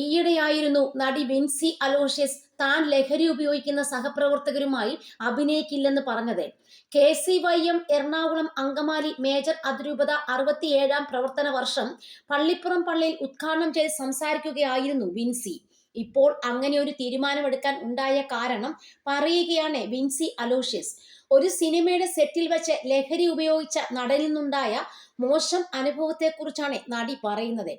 ഈയിടെയായിരുന്നു നടി വിൻസി അലോഷ്യസ് താൻ ലഹരി ഉപയോഗിക്കുന്ന സഹപ്രവർത്തകരുമായി അഭിനയിക്കില്ലെന്ന് പറഞ്ഞത്. KCYM എറണാകുളം അങ്കമാലി മേജർ അതിരൂപത 67ാം പ്രവർത്തന വർഷം പള്ളിപ്പുറം പള്ളിയിൽ ഉദ്ഘാടനം ചെയ്ത് സംസാരിക്കുകയായിരുന്നു വിൻസി. ഇപ്പോൾ അങ്ങനെ ഒരു തീരുമാനമെടുക്കാൻ ഉണ്ടായ കാരണം പറയുകയാണ് വിൻസി അലോഷ്യസ്. ഒരു സിനിമയുടെ സെറ്റിൽ വെച്ച് ലഹരി ഉപയോഗിച്ച നടനിൽ നിന്നുണ്ടായ മോശം അനുഭവത്തെക്കുറിച്ചാണ് നടി പറയുന്നത്.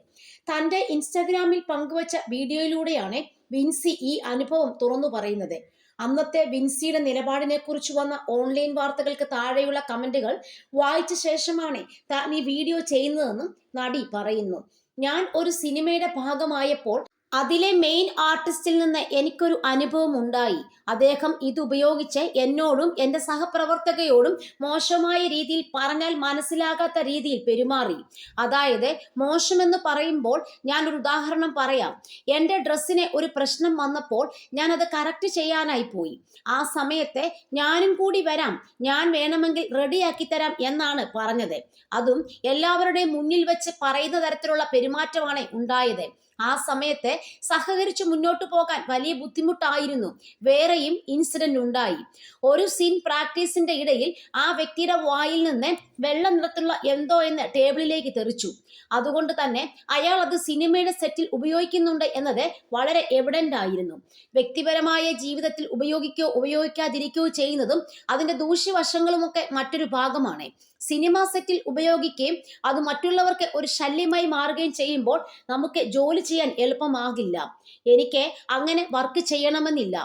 തന്റെ ഇൻസ്റ്റഗ്രാമിൽ പങ്കുവച്ച വീഡിയോയിലൂടെയാണ് വിൻസി ഈ അനുഭവം തുറന്നു പറയുന്നത്. അന്നത്തെ വിൻസിയുടെ നിലപാടിനെ കുറിച്ച് വന്ന ഓൺലൈൻ വാർത്തകൾക്ക് താഴെയുള്ള കമന്റുകൾ വായിച്ച ശേഷമാണ് താൻ ഈ വീഡിയോ ചെയ്യുന്നതെന്നും നടി പറയുന്നു. ഞാൻ ഒരു സിനിമയുടെ ഭാഗമായപ്പോൾ അതിലെ മെയിൻ ആർട്ടിസ്റ്റിൽ നിന്ന് എനിക്കൊരു അനുഭവം ഉണ്ടായി. അദ്ദേഹം ഇതുപയോഗിച്ച് എന്നോടും എൻ്റെ സഹപ്രവർത്തകയോടും മോശമായ രീതിയിൽ പറഞ്ഞാൽ മനസ്സിലാകാത്ത രീതിയിൽ പെരുമാറി. അതായത് മോശമെന്ന് പറയുമ്പോൾ ഞാനൊരു ഉദാഹരണം പറയാം. എൻ്റെ ഡ്രസ്സിന് ഒരു പ്രശ്നം വന്നപ്പോൾ ഞാൻ അത് കറക്റ്റ് ചെയ്യാനായി പോയി. ആ സമയത്ത് ഞാനും കൂടി വരാം, ഞാൻ വേണമെങ്കിൽ റെഡിയാക്കി തരാം എന്നാണ് പറഞ്ഞത്. അതും എല്ലാവരുടെയും മുന്നിൽ വെച്ച് പറയുന്ന തരത്തിലുള്ള പെരുമാറ്റമാണ് ഉണ്ടായത്. ആ സമയത്ത് സഹകരിച്ച് മുന്നോട്ട് പോകാൻ വലിയ ബുദ്ധിമുട്ടായിരുന്നു. വേറെയും ഇൻസിഡന്റ് ഉണ്ടായി. ഒരു സീൻ പ്രാക്ടീസിന്റെ ഇടയിൽ ആ വ്യക്തിയുടെ വായിൽ നിന്ന് വെള്ള നിറത്തിലുള്ള എന്തോ എന്ന് ടേബിളിലേക്ക് തെറിച്ചു. അതുകൊണ്ട് തന്നെ അയാൾ അത് സിനിമയുടെ സെറ്റിൽ ഉപയോഗിക്കുന്നുണ്ട് എന്നത് വളരെ എവിഡന്റ് ആയിരുന്നു. വ്യക്തിപരമായ ജീവിതത്തിൽ ഉപയോഗിക്കുകയോ ഉപയോഗിക്കാതിരിക്കുകയോ ചെയ്യുന്നതും അതിന്റെ ദൂഷ്യവശങ്ങളുമൊക്കെ മറ്റൊരു ഭാഗമാണ്. സിനിമ സെറ്റിൽ ഉപയോഗിക്കുകയും അത് മറ്റുള്ളവർക്ക് ഒരു ശല്യമായി മാറുകയും ചെയ്യുമ്പോൾ നമുക്ക് ജോലി ചെയ്യാൻ എളുപ്പമാകില്ല. എനിക്ക് അങ്ങനെ വർക്ക് ചെയ്യണമെന്നില്ല.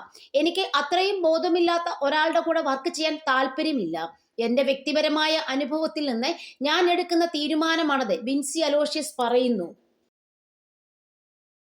എനിക്ക് അത്രയും ബോധമില്ലാത്ത ഒരാളുടെ കൂടെ വർക്ക് ചെയ്യാൻ താല്പര്യമില്ല. എന്റെ വ്യക്തിപരമായ അനുഭവത്തിൽ നിന്ന് ഞാൻ എടുക്കുന്ന തീരുമാനമാണത്, വിൻസി അലോഷ്യസ് പറയുന്നു.